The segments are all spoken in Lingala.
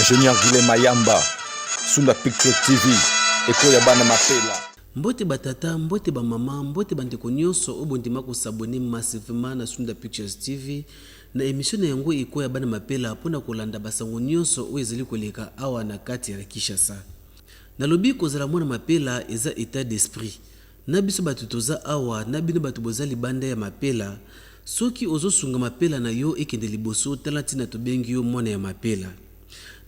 Ingénieur Guilhem Mayamba, Sunda Picture TV, Eko ya bana mapela. Mbote batata, mbote ba mama, mbote bandeko nyonso obondima ko s'abonner massivement na Sunda Pictures TV na émission na yango Eko ya bana mapela pona kolanda basango nyonso o ezeli koleka awa na kati ya Kinshasa. Na lobi kozala mwana mapela eza état d'esprit. Na biso batutoza awa na bino batu bozali banda ya mapela. Soki ozosunga mapela na yo ekende liboso talati na tobengi yo mwana ya mapela.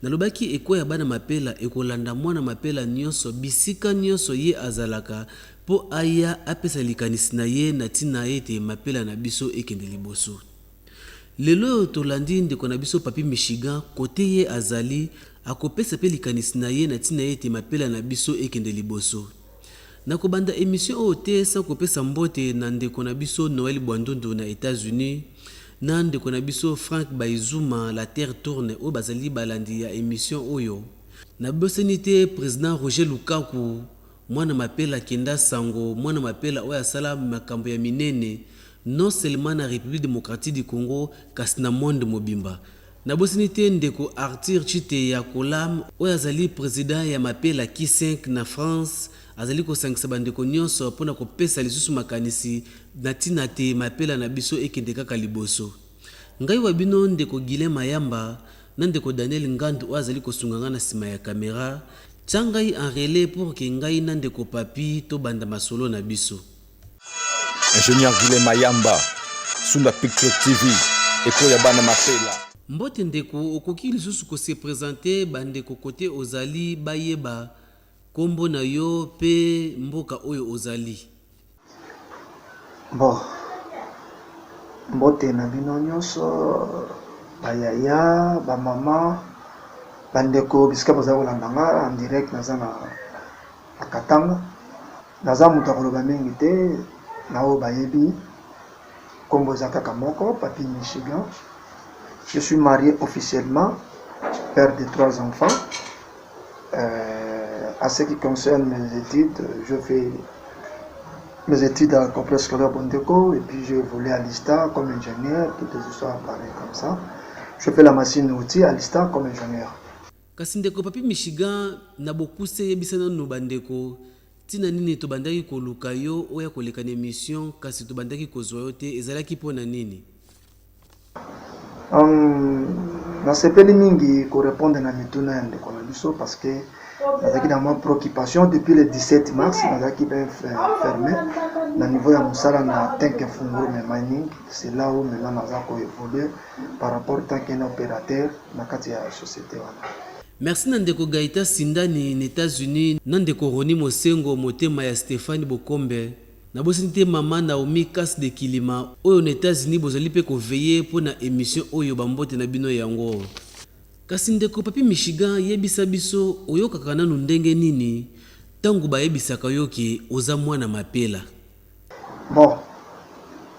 Nalobaki Eko ya bana mapela ekolanda mwana mapela nyonso bisika nyonso ye azalaka po aya apesa likanisi na ye na tina ete mapela na biso ekende liboso. Lelo tolandi ndeko na biso Papi Michigan kote ye azali akopesa pe likanisi na ye na tina ete mapela na biso ekende liboso. Nakobanda émission o te sa kopesa mbote na ndeko na biso Noël Bwandondo na États-Unis. Na ndeko na biso Frank Baizuma la terre tourne o bazali balandi ya émission oyo. Na bosenite président Roger Lukaku mwana mapela kenda sango mwana mapela oya sala makambo ya minene non seulement na République démocratique du Congo kasi na monde mobimba. Na bosenite ndeko Arthur Chite ya Kolam oya zali président ya mapela K5 na France. Azali ko sangisa bandeko nyonso pona kopesa lisusu makanisi na tina te mapela na biso ekende kaka liboso. Ngai wa bino ndeko Guilhem Mayamba na ndeko Daniel Ngandu azali kosunganga na sima ya kamera. Tsangai en relais pour que ngai na ndeko Papi to banda masolo na biso. Ingénieur Guilhem Mayamba, Sunda Picture TV, Eko ya bana mapela. Mbote ndeko okoki lisusu ko se présenter bandeko kote ozali bayeba kombo na yo pe mboka oyo ozali. Bon, mbote na bino nyonso bayaya ba mama bandeko bisika boza kolanda en direct naza na Katanga naza mutu akoloba mingi te na oyo bayebi kombo eza kaka moko Papi Michigan. Je suis marié officiellement, père de 3 enfants. À ce qui concerne mes études, je fais mes études à complexe scolaire Bondeko et puis j'ai évolué à l'ISTA comme ingénieur, toutes les histoires pareilles comme ça. Je fais la machine outil à l'ISTA comme ingénieur. Kasi ndeko Papi Michigan na bokuse yebisana no bandeko tina nini to bandaki koluka yo oya koleka na émission kasi to bandaki kozwa yo te ezalaki pona nini? Na sepeli mingi ko répondre na mituna ya ndeko na biso parce que nazaki na ma préoccupation depuis le 17 mars nazaki bien fermé na niveau ya musala na tank funguro mais mining c'est là où maintenant naza ko évoluer par rapport tant qu'un opérateur na kati ya société wana. Merci Nandeko Gaïta Sindani aux États-Unis, Nandeko Roni Mosengo motema ya Stéphane Bokombe. Na bosinite mama Naomi Kas de Kilima oyo aux États-Unis bozali pe ko veiller pour na émission oyo bambote na bino yango. Kasi ndeko Papi Michigan yebisa biso oyokaka nanu ndenge nini tangu bayebisaka yo ke oza mwana mapela. Bon,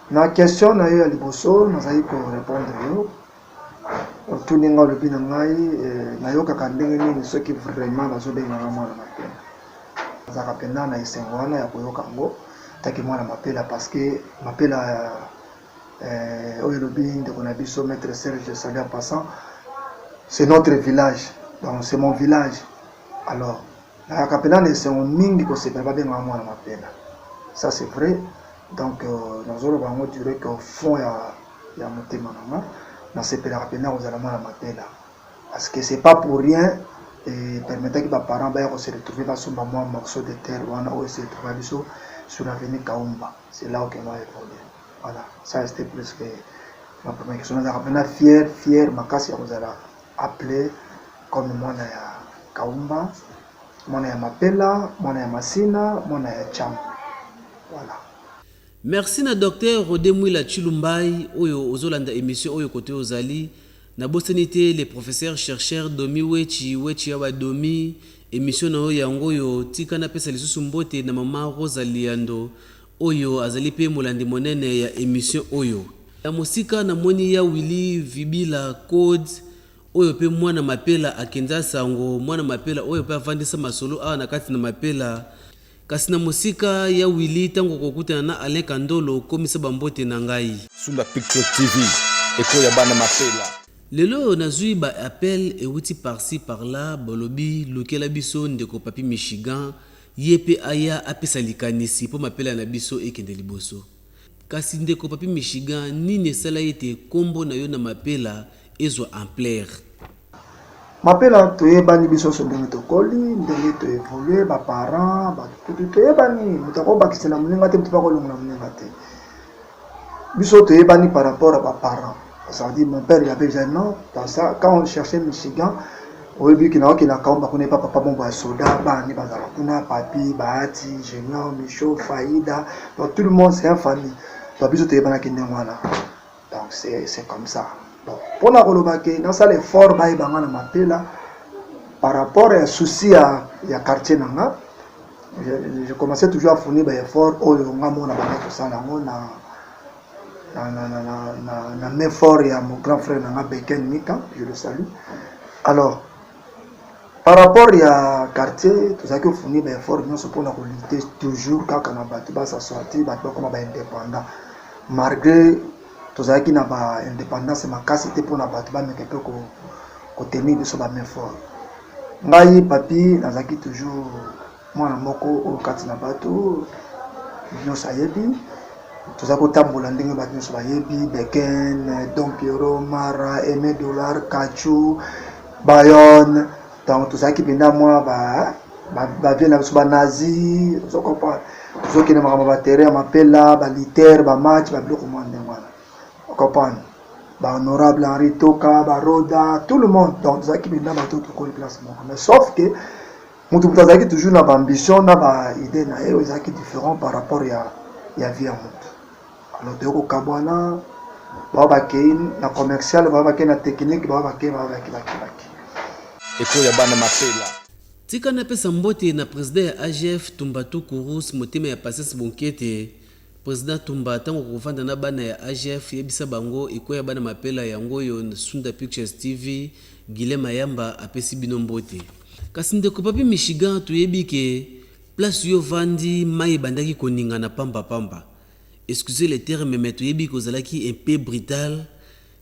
na question na yo ya liboso nazali ko répondre yo. Tuninga lobi na ngai nayokaka ndenge nini soki vraiment nazobenga mwana mapela. Nazaka penda na esengo wana ya koyoka ngo taki mwana mapela parce que mapela oyo lobi ndeko na biso maître Serge Salia passant. C'est notre village, donc c'est mon village. Alors, la capitale c'est un mingi que c'est pas bien moi la m'appelle. Ça c'est vrai. Donc nous allons dire qu'au fond il y a monté maman. Dans ces pays rapidement aux allemands la m'appelle. Parce que c'est pas pour rien et permettre que les parents baillent se retrouver dans son moment morceau de terre ou on a se retrouver sur l'avenue Kaumba. C'est là où on va évoluer. Voilà, ça c'était plus que ma première question. Nous avons fier ma casse aux allemands. Appelé comme mwana ya Kaumba, mwana ya Mapela, mwana ya Masina, mwana ya Cham. Voilà. Merci na docteur Rodemwila Chilumbai oyo ozolanda émission oyo kote ozali na bosenite les professeurs chercheurs Domi Wechi ya Domi émission na oyo yango yo tika na pesa lisusu mbote na mama Rosa Liando oyo azali pe molandi monene ya émission oyo. Ya musika na moni ya Willy Vibila Code oyo pe mwana mapela akenza sango mwana mapela oyo pe avandisa masolo awa na kati na mapela kasi na musika ya Willy tango kokutana na Alain Kandolo komisa bambote na ngai Sunda Picture TV Eko ya bana mapela. Lelo nazui ba appel euti par-ci par-là bolobi lukela biso ndeko papi Michigan yepe aya apesa likanisi po mapela na biso ekende liboso. Kasi ndeko papi Michigan nini esala ete kombo na yo na mapela ezwa ampleur. Mapela toyebani biso so ndenge tokoli ndenge toevolue baparent toyebani moto akobakisela moninga te moto bakolongola moninga te biso toyebani par rapport à baparent. Ça veut dire mon père il avait gênant dans ça quand on cherchait Michigan au début qu'il n'a aucun account on n'est pas papa bon soldat bani bazala kuna papi bahati génial micho faïda donc tout le monde c'est une famille donc biso toyebana kende mwana donc c'est comme ça bon pour la kolobake dans ça l'effort ba ibanga na mapela par rapport à souci à quartier nanga je commençais toujours à fournir des efforts au ngamo na bana tout ça na mes forts et à mon grand frère Nanga Beken Mika, je le salue. Alors, par rapport à quartier, tout ça que fournit des efforts, nous sommes pour la lutter toujours quand on a battu, ça sorti, comme indépendant. Malgré tout ça qui n'a pas indépendance, c'est ma capacité pour la battre, mais quelque peu qu'on tenir de ce même fort. Ngai papi, nazaki toujours moi na moko au quartier na bateau, nous sayebi. Tout ça que tambola ndenge ba nyonso ba yebi Beken Don Piero Mara Aimé Dollar Kachou Bayonne donc tout ça qui benda moi ba vient na so ba nazi so comprendre so qui na ma terrain mapela ba liter ba match ba bloko monde ngwana comprendre ba honorable Henri Toka ba Roda tout le monde donc tout ça qui benda ba tout ko place mais sauf que mutu mutazaki toujours na ba ambition na ba idée na eux ezaki différent par rapport ya vie à mutu. Alors toko kabwana baba kein na commercial baba kein na technique baba kein eko ya bana mapela Tika na pesa mbote na président ya AGF Tumbatu Kurus motema ya Passes Bonkete président Tumba tango kufanda na bana ya AGF yebisa bango eko ya bana mapela yango yo na Sunda Pictures TV Gile Mayamba apesi bino mbote. Kasi ndeko papi Michigan tuyebi ke place yo vandi mai bandaki koninga na pamba. Excusez les termes mais tuyebi kozalaki un peu brutal.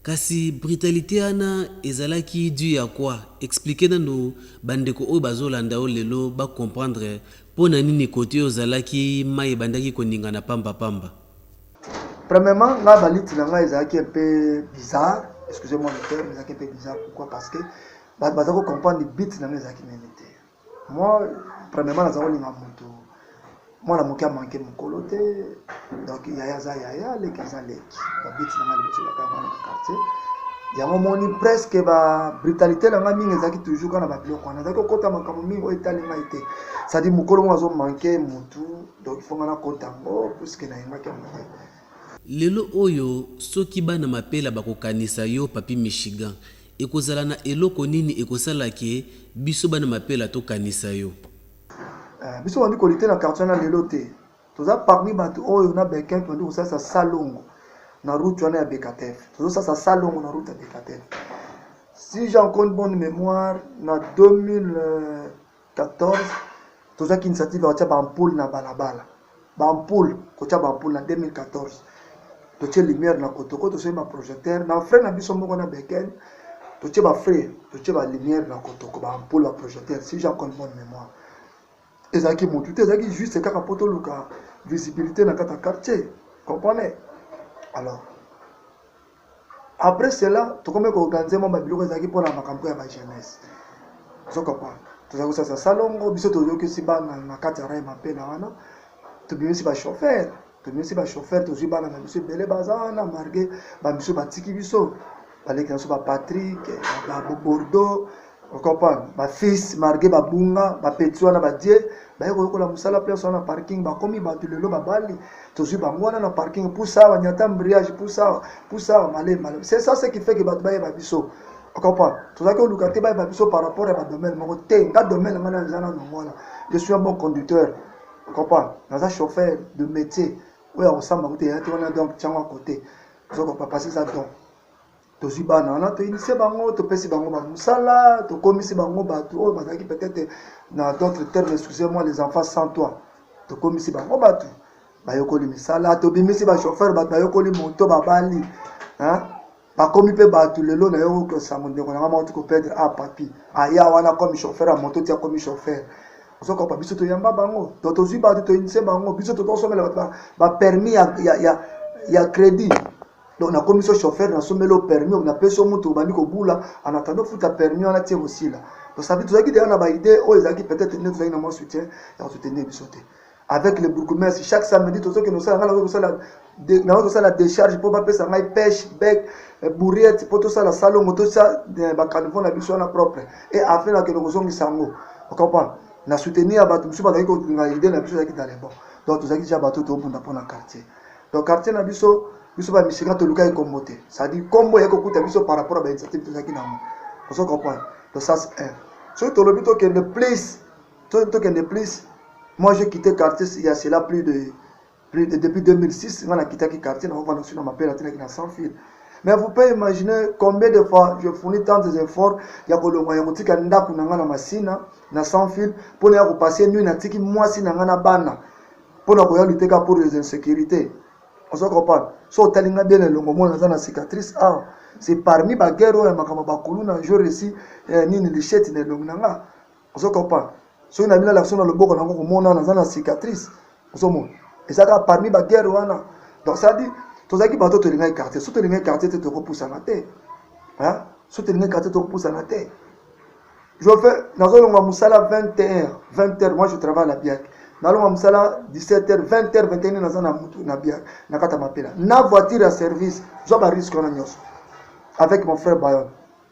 Kasi brutalité ana ezalaki dû à quoi? Expliquez nous bandeko o bazolanda o lelo ba comprendre pona nini côté ozalaki mai bandaki koninga na pamba. Premièrement, la balite là ezalaki un peu bizarre. Excusez-moi le terme, ezalaki un peu bizarre. Pourquoi? Parce que bazako comprendre les bits na ezalaki menete. Moi, premièrement, nazako linga moto. Moi la mokia manqué mon coloté donc yaya les kazan les bits na le bits la dans le quartier ya moni presque ba brutalité la mingi ezaki toujours kana ba biloko na zaki kota makambo mingi o etali maite ça dit mukolo mo azo manqué mutu donc il faut ngana kota ngo puisque na yima ke mo lelo oyo soki bana mapela bakokanisa yo papi Michigan ekozala na eloko nini ekosala ke biso bana mapela to kanisa yo biso wandi kolite na quartier na lelo te toza parmi bato oyo na Beken tondi kosasa salongo na route wana ya Bekatef tozosasa salongo na route ya Bekatef si j'ai encore une bonne mémoire na 2014 tozaki initiative ya kotia bampoule na balabala bampoule kotia bampoule na 2014 totie lumière na kotoko tosoki baprojecteur na frère na biso moko na Beken totie bafrère totie balumière na kotoko bampoule baprojecteur si j'ai encore une bonne mémoire ezaki mutu te ezaki juste kaka poto luka visibilité na kata quartier comprenez alors après cela to comme ko organiser mo ba biloko ezaki pona makambo ya ba jeunesse so comprendre tozako sasa salongo biso tozoki si bana na kata rai mapela wana to bimisi ba chauffeur to zibana na biso bele bazana marge ba biso batiki biso baleki na so ba Patrick ba Bordeaux comprendre ba fils marge ba bunga ba petwa na ba die ba yoko la musala place na parking ba komi ba tulelo ba bali to zuba ngwana na parking pour ça wanyata mbriage pour ça malé c'est ça ce qui fait que ba ba biso comprendre to zaki olukate ba biso par rapport à ba domaine mo te nga domaine ngana zana no ngwana je suis un bon conducteur comprendre naza chauffeur de métier oya osamba kote ya te wana donc tiango côté zoko pas passer ça donc tozibana wana to initier bango to pesi bango ba musala to komisi bango bato o bazaki peut-être na d'autres termes excusez-moi les enfants sans toi to komisi bango bato bayokoli misala to bimisi ba chauffeur bato bayokoli moto babali hein bakomi mpe bato lelo na yo kosango ndeko na nga moko tikopedre papi aya wana komi chauffeur ya moto tia komi chauffeur ozokopa biso toyamba bango to tozwi bato toinise bango biso totosomela bato bapermis ya crédit donc nakomi so chauffeur nasomeli o permis napesi o moto obandi kobula en attendant ofuta permis wana tie kosila donc ça veut tozalaki deya na baidée oyo ezalaki peut-être nde tozalaki na mwa soutien ya kosoutenir biso te avec le bourgmestre chaque samedi tozokende kosala décharge mpo bapesa ngai pêche bec bourriette mpo tosala salongo tosa bacaniveau na biso wana propre et afin nakende kozongisa yango ocomprendre na soutenir bato mosusu bazalaki kolinga idée na biso ezalaki dans les bons donc tozalaki déjà bato tobunda mpo na quartier donc quartier na biso bamisika toluka ekombo te c'est-à-dire kombo ekokuta biso par rapport à bainitiative tozalaki nango ozo comprendre donc ça c'est un soki tolobi tokende plus moi j'ai quitté quartier il y a cela plus de depuis 2006 on a quitté quartier on va sur m'appelle à sans fil mais vous pouvez imaginer combien de fois je fournis tant d'efforts ya kolonga ya kotika ndaku nanga na masina na sans fil pour ya passer nuit na tiki mwasi nanga na bana pour na koya lutter pour les insécurités on se comprend so talinga bien le longo mona na cicatrice c'est parmi ba guerre ya makama bakulu na jour ici nini lichette ne longo nanga on se comprend so na bila l'action na loboko nango ko mona na cicatrice on se mona et ça parmi ba guerre wana donc ça dit tozaki bato to linga quartier so to linga quartier te ko poussa na te hein so to linga quartier to ko poussa na te je fais nazolonga musala 20h moi je travaille à la Biak nalonga musala 17h 20h 21h nazana mutu na Biak na kata mapela na voiture à service zo ba risque na nyos avec mon frère Bayon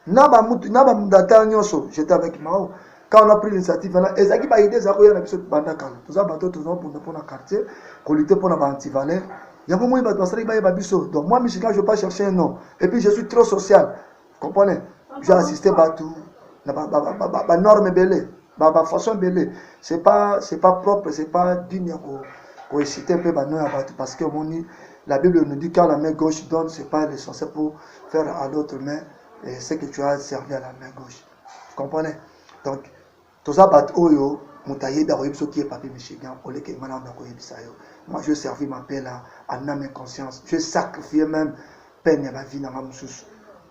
na ba mdata nyoso j'étais avec Mao quand on a pris l'initiative là ezaki ba idée za ko yana biso banda kala toza bato tozo pour na quartier ko lutter pour na ba antivaleur yango moi bato basali ba biso donc moi Michigan je veux pas chercher un nom et puis je suis trop social vous comprenez j'ai assisté bato na ba norme belé ba façon belé c'est pas propre c'est pas digne pour citer un peu ba nom bato parce que la Bible nous dit quand la main gauche donne c'est pas l'essentiel pour faire à l'autre main et c'est que tu as servi à la main gauche vous comprenez donc tout ça bat oyo mutaye da koyebso qui est papier Michigan ole ke mana na koyebisa yo moi je servi ma paix là en âme et conscience je sacrifié même peine ya ma vie na mususu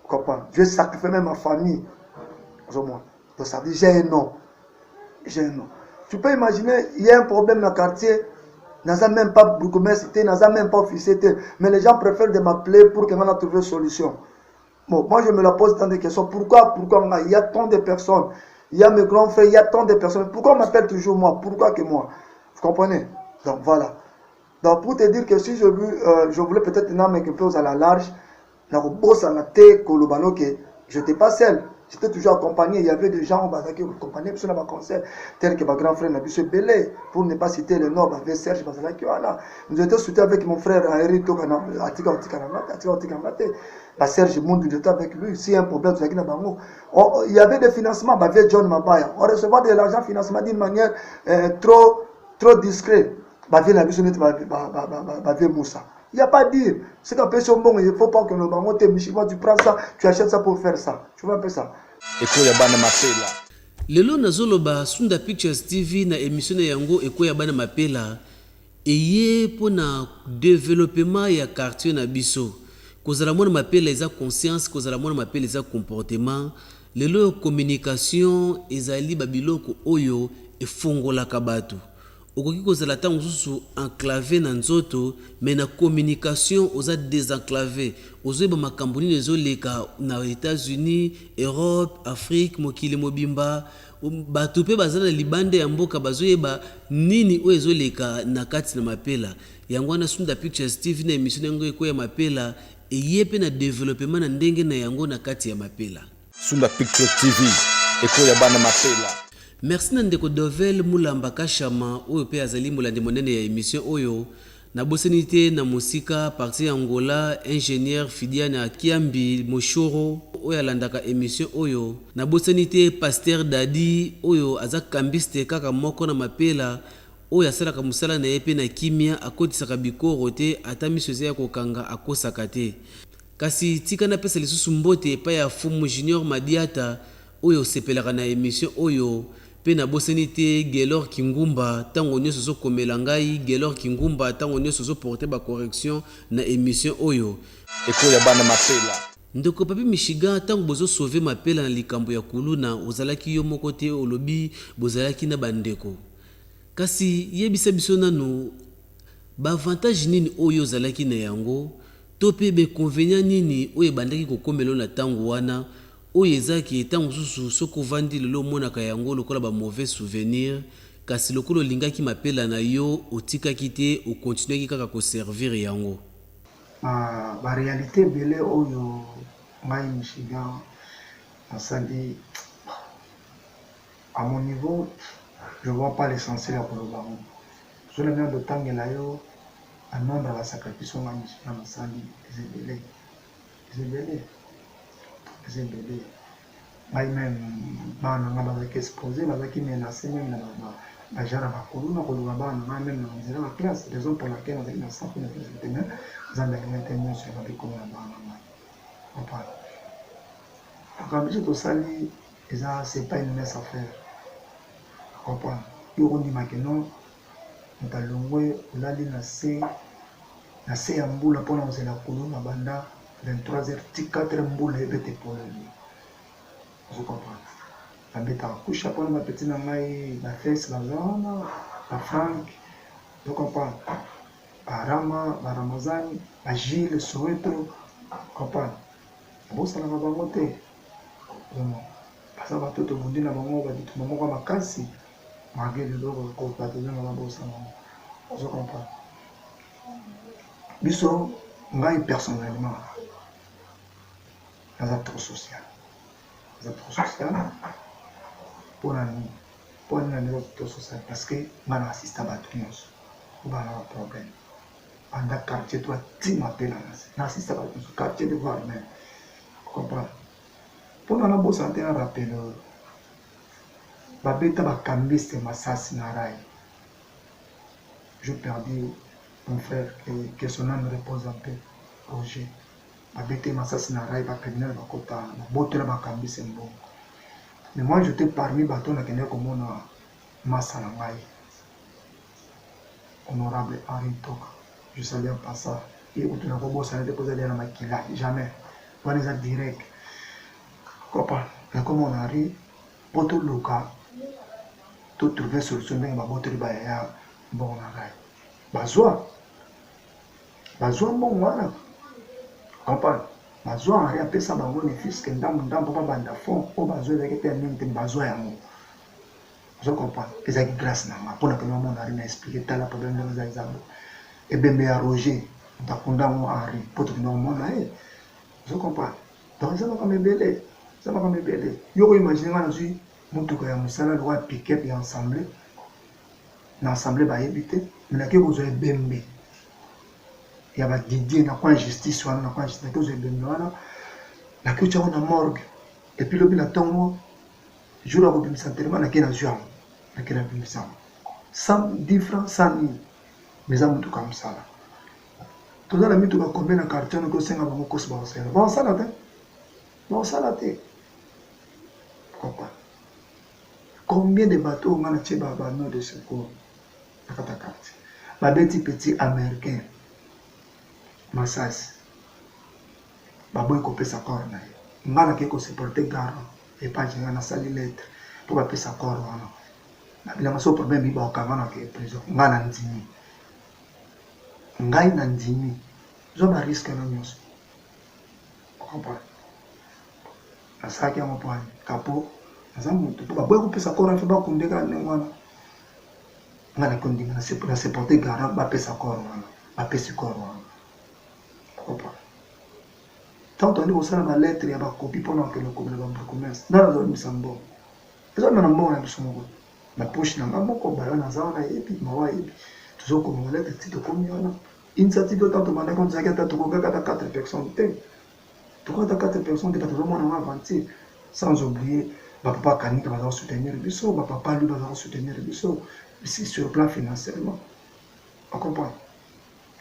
vous comprenez je sacrifié même ma famille au moins donc ça veut dire j'ai un nom tu peux imaginer il y a un problème dans le quartier n'a même pas bourgmestre n'a même pas officier mais les gens préfèrent de m'appeler pour que on a trouvé solution bon moi je me la pose tant de questions pourquoi il y a tant de personnes il y a mes grands frères, il y a tant de personnes. Pourquoi on m'appelle toujours moi? Pourquoi que moi? Vous comprenez? Donc voilà. Donc pour te dire que si je voulais peut-être une âme un peu à la large, je n'étais pas seul. J'étais toujours accompagné. Il y avait des gens qui m'accompagnaient sur ma concert, tel que ma grand frère Nabissou Belé, pour ne pas citer le nom, avec Serge Bazalakiwana. Nous étions soutenus avec mon frère Henri Tokana, Serge Moundou, j'étais avec lui. S'il y a un problème, il y avait des financements, avec John Mabaya. On recevait de l'argent financement d'une manière trop discrète. Moussa. Il n'y a pas à dire. C'est qu'un peu son bon, il ne faut pas que le bango te michima, tu prends ça, tu achètes ça pour faire ça. Tu vois un peu ça. Lelo nazoloba Sunda Pictures TV na émission yango ekoya bana mapela eye pona développement ya quartier na biso. Kozala mona mapela eza conscience, kozala mona mapela eza comportement. Lelo communication ezali babiloko oyo efongolaka bato. Okoki kozala ta mosusu enclavé na nzoto mais na communication oza désenclavé ozoyeba makambo nini ezoleka na États-Unis, Europe, Afrique, mokili mobimba bato mpe baza na libande ya mboka bazoyeba nini oyo ezoleka na kati na mapela yango wana Sunda Pictures TV na émission yango ekoya mapela eye mpe na développement na ndenge na yango na kati ya mapela. Sunda Pictures TV ekoya bana mapela. Merci Nandeko Dovel Mulamba Kashama oyo pe azali molandi monene ya émission oyo na bosenité na musika parti Angola ingénieur Fidiane Akiambi Moshoro oyo alandaka émission oyo na bosenité pasteur Dadi oyo azaka kambiste kaka moko na mapela oyo asalaka musala na yepe na kimia akotisaka bikoro te ata miso ya kokanga akosaka te kasi tika na pesa lisusu mbote pa ya Fumu Junior Madiata oyo sepelaka na émission oyo pe na bosenité Gelor Kingumba tango nyoso zo komela ngai Gelor Kingumba tango nyoso zo porter ba correction na émission oyo ekoya bana mapela ndeko papi Michigan tango bozo sauver mapela na likambo ya kuluna ozalaki yo moko te olobi bozalaki na bandeko kasi yebisa biso nanu avantage nini oyo ozalaki na yango to pe beconvénient nini oyo ebandaki kokomela na tango wana oyo ezaki tango mosusu soki ovandi lelo omonaka yango lokola mauvais souvenir kasi lokola olingaki mapela na yo otikaki te okontinuaki kaka koservir yango. Réalité ebele oyo ngai Michigan nasali à mon niveau je vois pas l'essentiel ya koloba ngo zolemia dotangela yo anombre basacrifice ngai Michigan nasali ezebele ngai même bana nga bazalaki exposé bazalaki menacé même na bajara bakoluna koluba bana ngai même na nzela na classe raison pour laquelle nazalaki na centre na université mais nzambe alingi te nyonso ya babikomi na bana ngai opana makambo biso tosali eza c'est pas une mince affaire opana yo kondimaki non moto alongwe olali na se ya mbula mpona kozela koluna banda 23h ti 4 mbula ebete poleli je comprends abetaka kusha mpona bapeti na ngai bafes baza wana bafrank je comprends barama baramazani bagile soweto comprendre abosalaka bango te baza bato tobundi na bango babituma moko makasi malgré lelo batozanga babosana bango je comprends biso ngai personnellement naza trop social mpona nani trop social parce que nga na assista bato nyonso obana ba problème anda quartier to ati mapela na assista bato nyonso quartier de voir même comprendre mpona nabosana te na rappele babeta bakambiste masasi na rai je perdu mon frère que son âme repose en paix Roger babete masasi na rai bacriminel bakota botela bakambise mbongo mais moi j'étais parmi bato nakende komona masa na ngai honorable Henri Toka je salue en passant et kutuna kobosana te kozali na makila jamais wana eza direct kopa nakomona Henri po toluka to trouver solution ndenge baboteli bayaya mbongo na ngai bazwa mbongo wana comprendre bazwa Henri apesa bango ne fiske ndambo babanda fond oyo bazwa ezalaki te mingi te bazwa yango ozo comprendre ezalaki grâce na nga mpona kena omona Henri na explike tala problème ndenge ezali ezabo ebembe ya Roger ndakunda yango Henri mpo tokenda komona ye ozo comprendre donc eza makambo ebele yo koimagine nga nazwi motuka ya mosala lokwa pick-up ya ensemble na ensemble bayebi te menaki kozwa ebembe ya badidie na kwa justice wana na kwa justice nakozwa ebembe wana naki otyango na morgue epuis lobi na ntongo jour ya kobimisa ntelema nake nazwi yango nake nabimisa yango 110 francs 100 000 meza motuka ya mosala toza na mituka combien na quartier wana kosenga bango kosi baosala te comprendre combien de bateaux on a tiré par nos de secours à Katakati babeti petit américain Massas baboy ko pesa corps na ngana ke ko supporter garant et pas j'ai na sali lettre pour ba pesa corps wana na bila maso problème ba okanga ke prison ngana ndimi ngai na ndimi zo ba risque na nyos comprendre asaki ya mopani kapo azamutu baboy ko pesa corps fa ba kundeka ngwana ngana kondinga na supporter garant ba pesa corps wana ba pesa corps wana tant on est au sein de la lettre il y a pas copie pendant que le commerce dans la zone de Sambo ils ont même bon na somo na poche na moko ba na zona et puis mawa et toujours comme lettre tito comme yana initiative de tant demander quand ça gata to koka 4 personnes to koka 4 personnes de tout le monde en avancer sans oublier ba papa Kanika va soutenir biso ba papa lui va soutenir biso ici sur le plan financièrement on comprend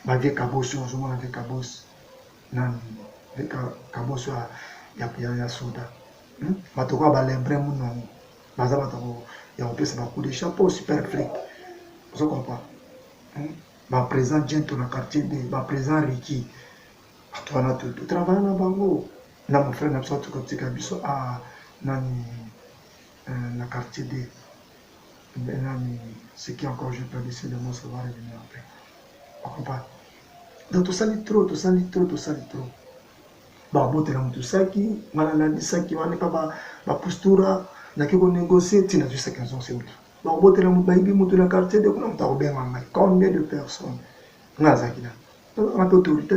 ba vie kaboso on joue avec kabos nan avec kaboso ya soda bato kwa balembre muno baza bato ya opesa ba coup de chapeau super flic vous comprenez ba présent Gento na quartier de ba présent Ricky bato wana tout travailler na bango na mon frère na biso tukotika biso nani na quartier D. Nani ce qui encore je peux laisser le mot ça va revenir après. On comprend. Donc tout ça lit trop. Ba bote na mtu saki ngana na saki wane pa ba postura na kiko négocier tina tu sais qu'ils ont c'est autre. Ba bote na mtu baibi mtu na quartier de kuna mtu abenga ngai. Combien de personnes ngaza kila. Donc on a autorité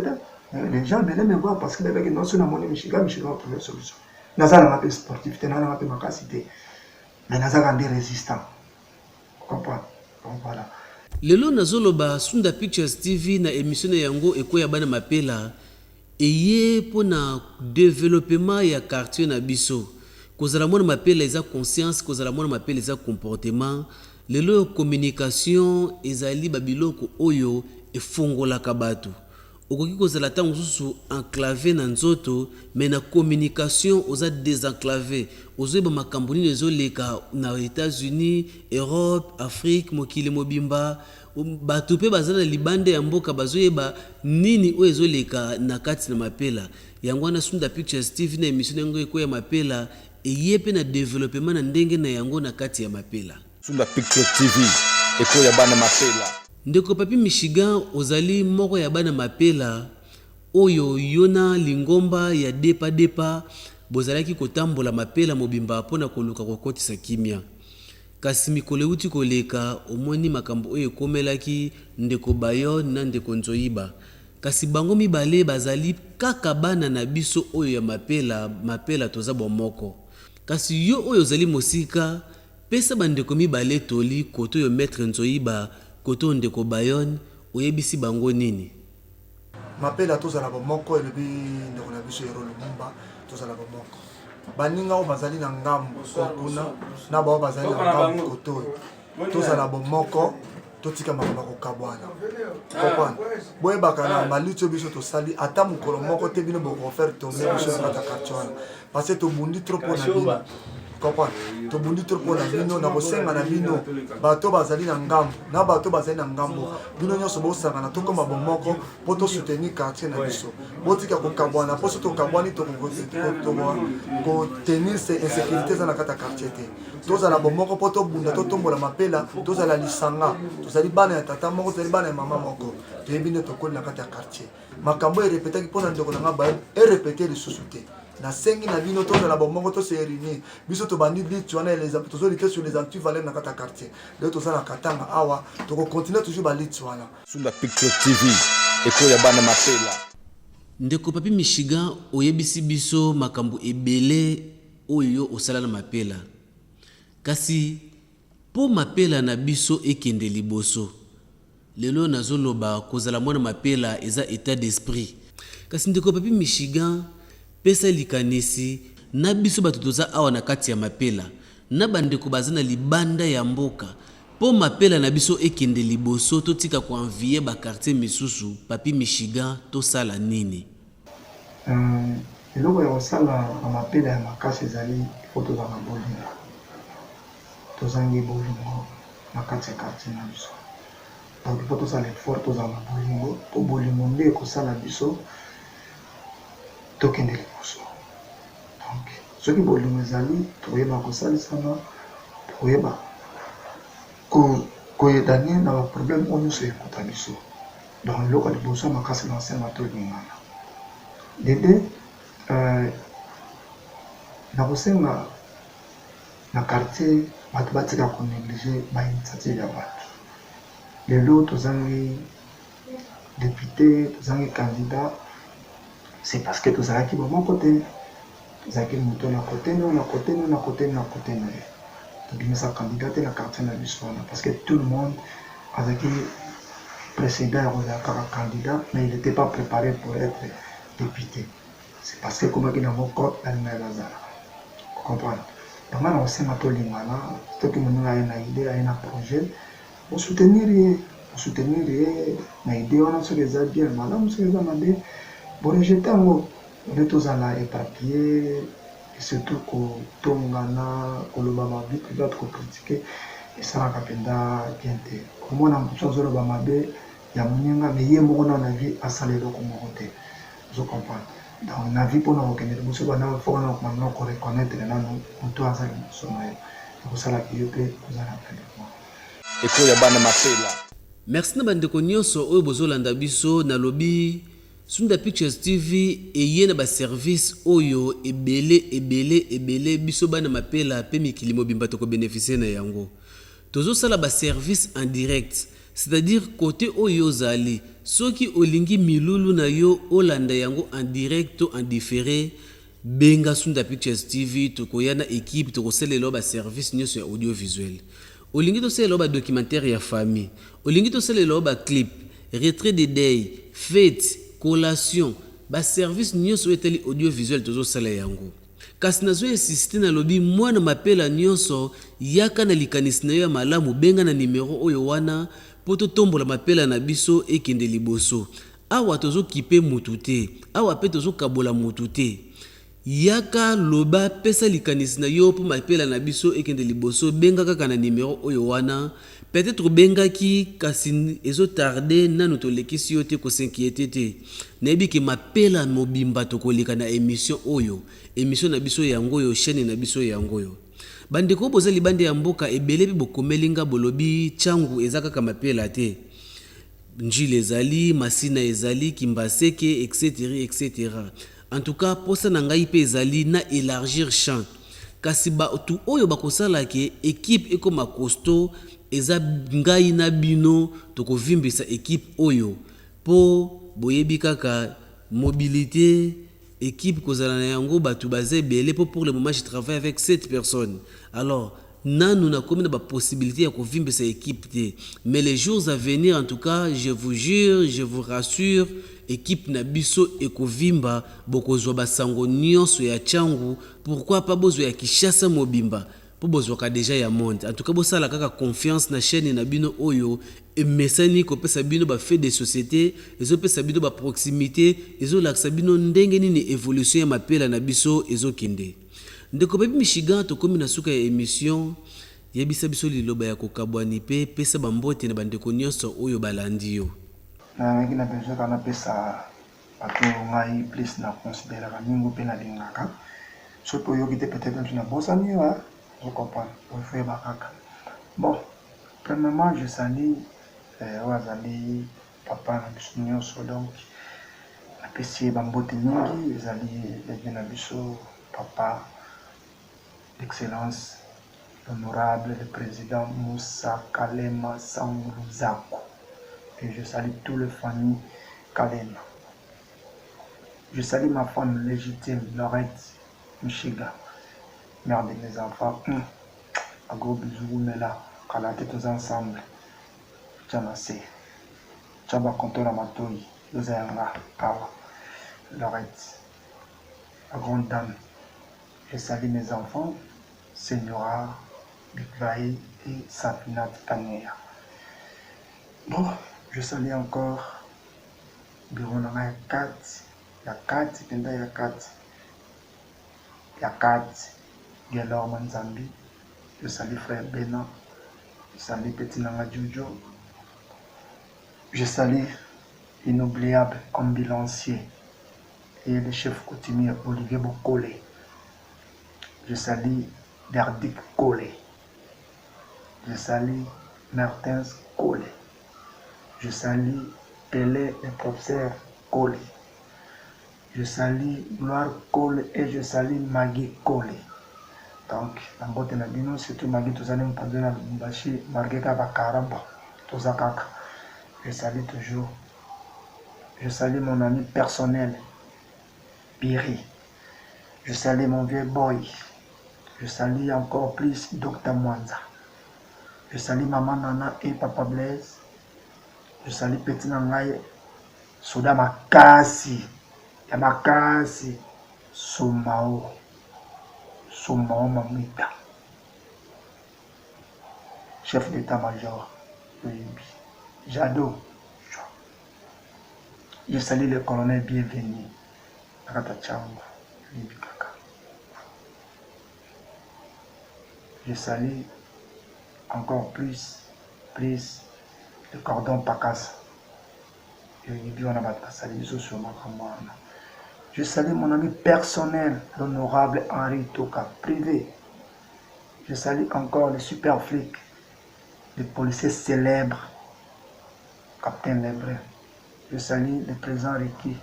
les gens me voir parce que les gars non sur na moni mishiga va trouver solution. Naza na mape sportif tena na mape makasité. Mais naza gandi résistant. Comprends. Donc voilà. Lelo nazoloba Sunda Pictures TV na émission yango ekoya bana mapela eye pona développement ya quartier na biso. Kozala mona mapela eza conscience, kozala mona mapela eza comportement. Lelo communication ezali babiloko oyo efongolaka bato. Okoki kozala tango susu enclavé na nzoto, mais na communication oza désenclavé. Ozoyeba makambo nini ezoleka na États-Unis, Europe, Afrique, mokili mobimba. Bato mpe baza na libande ya mboka bazoyeba nini oyo ezoleka na kati na mapela. Yango wana Sunda Pictures TV na émission yango ekoya mapela eye pe na développement na ndenge na yango na kati ya mapela. Sunda Pictures TV ekoya bana mapela. Ndeko Papi Michigan ozali moko ya bana mapela oyo yona lingomba ya depa bozalaki kotambola mapela mobimba pona koluka kokotisa kimia. Kasi mikolo euti koleka omoni makambo oyo ekomelaki ndeko Bayon na ndeko Nzoyiba. Kasi bango mibale bazali kaka bana na biso oyo ya mapela toza bomoko. Kasi yo oyo ozali mosika pesa bandeko mibale toli koto yo maître Nzoyiba koto ndeko Bayon oyebisi bango nini. Mapela tozala bomoko elebi ndeko na biso Yero Lumumba tozala bomoko. Baninga o bazali na ngambo kuna na bao bazali na ngambo koto tozala bomoko totika makambo kokabwana. Comprendre. Boye bakana malitso biso tosali ata mukolo moko te bino boko faire tomber biso na quartier parce que to bundi trop na bino. Comprendre. To bundi trop na bino na kosenga na bino bato bazali na ngambo na bato bazali na ngambo bino nyoso bosanga na tokoma bomoko poto soutenir quartier na biso. Botika kokabwana poso to kabwani to ko tenir ces insécurités dans la kata quartier te. Toza la bomoko poto bunda to tombola mapela toza la lisanga tozali bana ya tata moko tozali bana ya mama moko tebine to kol na kata quartier makambo e répéter ki pona ndeko na ba e répéter les sous-souté na sengi na bino toza la bomoko to se réunir biso to bandi dit wana les autorités sur les actifs valeurs na kata quartier de toza na katanga awa to continuer toujours ba lit wana. Sunda Pictures TV ekoya bana mapela. Ndeko Papi Michigan oyebisi biso makambo ebele oyo osala na mapela. Kasi po mapela na biso ekende liboso. Lelo nazoloba kozala mwana mapela eza état d'esprit. Kasi ndeko Papi Michigan pesa likanisi na biso bato toza awa na kati ya mapela. Na bandeko baza na libanda ya mboka. Po mapela na biso ekende liboso totika ko envier ba quartier misusu Papi Michigan to sala nini. Eloko ya kosala na mapela ya makasi ezali foto za mabolingo. Tozangi bolingo na kati ya quartier na biso. Donc il faut tozala effort tozala na bolingo po bolingo nde ekosala biso tokende liboso. Donc soki bolingo ezali toyeba kosalisana toyeba koyedani na baproblème oyo nyonso ekota biso. Donc eloko ya liboso makasi na nsenga tolingana. Dede na kosenga na quartier bato batika konéglige bainitiative ya bato. Lelo tozangi député tozangi candidat c'est parce que tozalaki bomoko te tozalaki moto na kote na ye tobimisa candidat te na quartier na biso wana parce que tout le monde azalaki précédent ya kozala kaka candidat mais il n'était pas préparé pour être député. C'est parce que komaki na moko alinga ya bazala comprendre. Donc on sait mato lingana to ki moninga ina idée ina projet on soutenir na idée on se les a bien madame se les a mandé bon rejeter ngo on est tous à éparpillé et surtout ko tongana ko loba ma vie privée ko critiquer et ça na kapenda bienté comment on peut changer loba mabe ya moninga mais yé moko na vie à saler ko mokote je comprends Donc na vie pour nous reconnaître vous savez na faut nous maintenant reconnaître na nous tout ça son pour ça la qui peut vous en ekoya bana mapela. Merci na bandeko nyonso oyo bozolanda biso na lobi Sunda Pictures TV eye na ba service oyo ebele biso bana mapela pe mikili mobimba toko bénéficier na yango. Tozo sala ba service en direct, c'est-à-dire côté oyo zali soki olingi milulu na yo olanda yango en direct ou en différé benga Sunda Pictures TV toko yana équipe toko selelo ba service nyonso ya audiovisuel. Olingi to selelo ba documentaire ya famille, olingi to selelo ba clip, retrait de deuil, fête, collation, ba service nyonso eteli audiovisuel tozo sala yango. Kasi nazo insiste na lobi mwana mapela nyonso yaka na likanisi na yo ya malamu benga na numero oyo wana poto tombola mapela na biso ekende liboso. Awa tozo kipe mutu te, awa pe tozo kabola mutu te. Yaka loba pesa likanisi na yo po mapela na biso ekende liboso benga kaka na numero oyo wana. Peut-être benga ki kasi ezo tarde nanu tolekisi yo te ko s'inquiéter te. Nayebi ke mapela mobimba tokoleka na émission oyo. Émission na biso yango yo, chaîne na biso yango yo. Bandeko bozali bande ya mboka ebele pe bokomelinga bolobi changu ezaka kama mapela te. Njile ezali, masina ezali, kimbaseke, etc. En tout cas, posa na ngai pe ezali na élargir champ. Kasi ba tu oyo bakosala ke équipe eko makosto eza ngai na bino toko vimbisa équipe oyo po boyebi kaka mobilité équipe kozala na yango batu baze belé pour le moment je travaille avec 7 personnes. Alors nanu na komi na ba possibilité ya kovimbisa équipe te, mais les jours à venir en tout cas je vous jure, je vous rassure équipe na biso ekovimba bokozwa basango nyonso ya changu, pourquoi pas bozo ya Kishasa mobimba po bozwaka déjà ya monde. En tout cas bosala kaka confiance na chaîne na bino oyo emesani kopesa bino ba fait de société ezopesa bino ba proximité ezolakisa bino ndenge nini évolution ya mapela na biso ezokende. Ndeko bebi Michigan tokomi na suka ya émission yebisa biso liloba ya kokabwani pe pesa bambote na bandeko nyonso oyo balandi yo. na ngi na besoin kana pesa bato ngai plus na considérer mingo pe na lingaka surtout yo kite peut-être na bosani wa je comprends on fait bakaka. Bon, premièrement je salue wazali papa na biso nyonso donc apesi bambote mingi ezali levi na biso papa d'excellence l'honorable le président Moussa Kalema Sangouzako. Et je salue toute la famille Kalema. Je salue ma femme légitime, Laurette Michiga, mère de mes enfants. Un gros bisou, mais là, quand la tête tous ensemble, Tchamassé, Tchaba Kontora Matoyi, Lozayanga, Kawa, Laurette, la grande dame. Je salue mes enfants, Senyora, Bigvaï et Safinat Kanea. Bon, je salue encore Bironanga 4, il y a 4, il y a 4, il y a 4, Gelor Manzambi, je salue frère Bena, je salue Petit Nanga Jojo, je salue l'inoubliable ambulancier et le chef coutumier Olivier Bokole, je salue Derdik Kole, je salue Martins Kole. Je salue Pelé, le professeur Kole. Je salue Gloire Kole et je salue Maggie Kole. Donc, dans botte na bino, surtout Maggie, tous allez me prendre dans le Mbashi, Marguerite Bakaramba, tous à kaka. Je salue toujours. Je salue mon ami personnel, Piri. Je salue mon vieux boy. Je salue encore plus Dr. Mwanza. Je salue Maman Nana et Papa Blaise. Je salue Petit Nangaye, Soda Makasi, Yamakasi, Somao Mamita, chef d'état-major, Jado. Je salue le colonel Bienvenu, Ratachango, Libikaka. Je salue encore plus le cordon Pakas. Je Je salue mon ami personnel, l'honorable Henri Toka, privé. Je salue encore le super flic, le policier célèbre, Captain Lebrun. Je salue le président Ricky.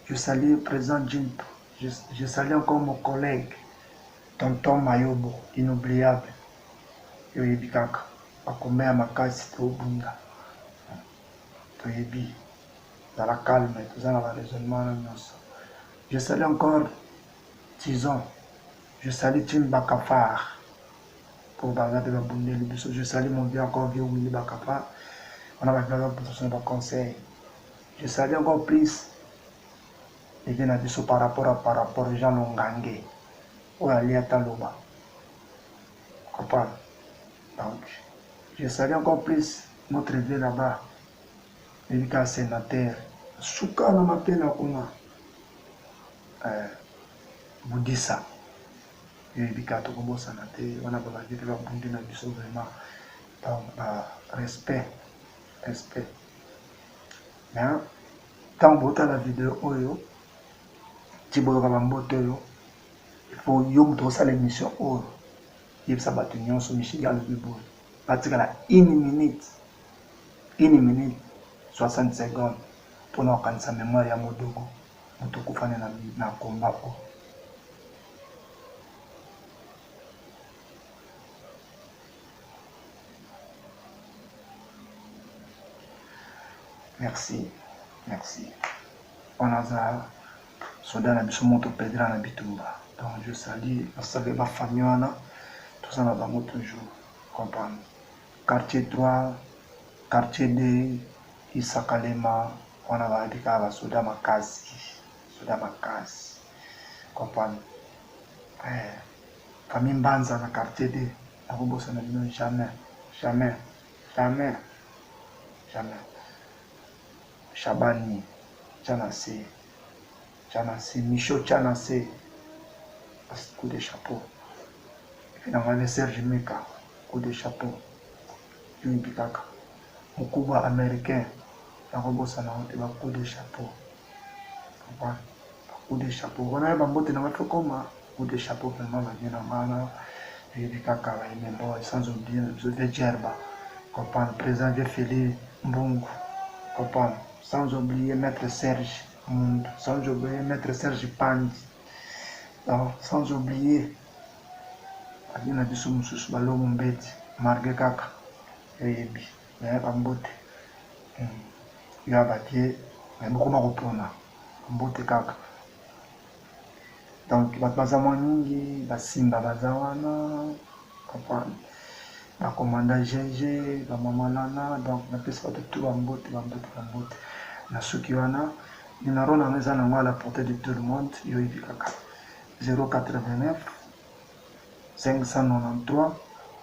Je salue le président Jimp. Je salue encore mon collègue, Tonton Mayobo, inoubliable. Yoyebi kaka, bakombe ya makasi tobunda. Toyebi, dans la calme, tout ça dans le raisonnement. Je salue encore Tison. Je salue Tim Bakafar. Pour Bazate Babundé Libiso. Je salue mon vieux encore vieux Willy Bakafar. On a besoin pour son conseil. Je salue encore plus. Et bien, par rapport aux gens Nongangé. Ou à Liataloba. Comprends? Donc, je salue encore plus notre vieux là-bas. Il y a un sénateur. Souka na m'appelle Boudissa. Il y a un sénateur. On a besoin de faire vraiment. Donc, respect. Mais, quand vous avez la vidéo, il faut que l'émission il faut que l'émission sur Michigan le Bible. Parce que là, 1 minute, 60 secondes pour nous avoir sa mémoire à Modogo. Nous avons fait un combat. Merci. On a ça. Soda na biso moto pedra na bitumba. Donc je salue ma famille, tout ça va toujours comprendre. Quartier 3, quartier 2, Isakalema, on a dit que soda makasi. Comprendre. Famille Mbanza na quartier 2, na bobosa na bino jamais. Chabani, Janase, Michaud Chanase, coup de chapeau. Et puis, dans le Serge Meka, coup de chapeau. Yumi Pikaka. Mukuba américain, dans le Bossana, coup de chapeau. Coup de chapeau. On a un bambote dans le coma, coup de chapeau, vraiment, va bien en mana. Yumi Pikaka, sans oublier, le Gerba. Comprendre, président de Félix Mbungu. Comprendre, sans oublier Maître Serge. Sans oublier Maître Serge Pandi, sans oublier Adina Bissumusus Balo Mumbeti, Margue Kaka, Yebi, Bambote, Yabatie, mais beaucoup Maropona, Bambote Kaka. Donc, Bazamani, Basimba Bazawana, la commandant GG, la Mamalana, donc, la personne de tout Bambote, la Sukiwana. Numéro na meza na à la portée de tout le monde, 089 593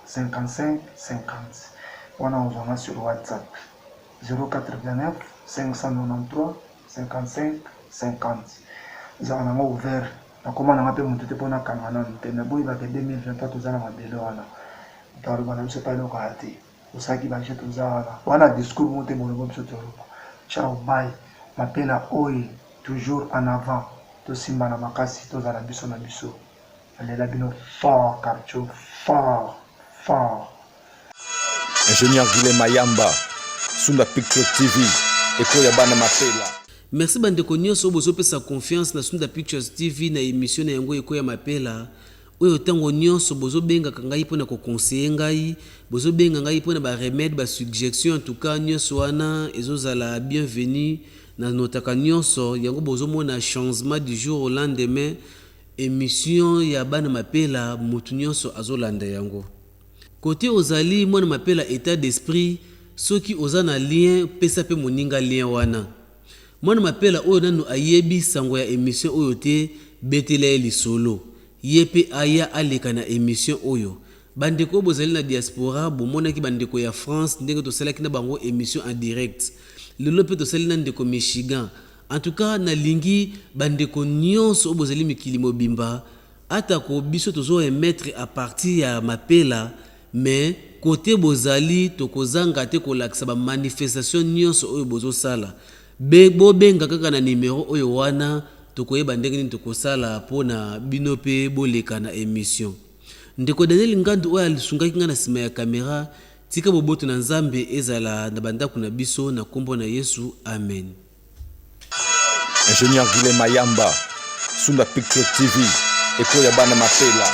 55 50. On a sur WhatsApp 089 593 55 50. Nous avons ouvert. Comment on a pu monter pour la caméra? Mais bon, il va que 2023 tout ça na mabelo wana. Taro bana mse pa no kahati. Usaki ba jetu za wana discours monter bon bon sur Europa. Ciao bye. M'appelle à Oi, toujours en avant. Tout simba na makasi, tout na biso. Elle est bino fort, Karcho, fort. Ingénieur Guilhem Mayamba, Sunda Picture TV, Ekoya Bana Mapela. Merci bandeko nyonso bozopesa confiance na Sunda Pictures TV na émission na yango Ekoya Mapela. Oyo tango nyonso bozobengaka ngai mpona koconseiller ngai, bozobenga ngai mpona ba remède, ba suggestion, en tout cas nyonso wana ezozala bienvenue. Na notaka nyonso yango bozomona changement du jour au lendemain, émission ya Bana Mapela mutu nyonso azolanda yango. Côté ozali mwana mapela état d'esprit, soki oza na lien pesa pe moninga lien wana. Mwana mapela oyo nanu ayebi sango ya émission oyo te betela lisolo. Yepe aya aleka na émission oyo. Bandeko bozali na diaspora bomonaki bandeko ya France ndenge tosalaki na bango émission en direct. Lelo pe tosali na ndeko Michigan. En tout cas na lingi bandeko nyonso bozali mikili mobimba atako biso tozo émettre à partir ya mapela, mais côté bozali tokozanga te kolakisa ba manifestation nyonso oyo bozo sala. Bobenga kaka na numéro oyo wana tokoyeba ndenge nini tokosala mpona bino mpe boleka na émission. Ndeko Daniel Ngandu oyo alisungaki nga na nsima ya kamera, tika boboto na Nzambe ezala na bandako na biso na kombo na Yesu, amen. Ingénieur Guilhem Mayamba, Sunda Picture TV, Eko ya bana mapela.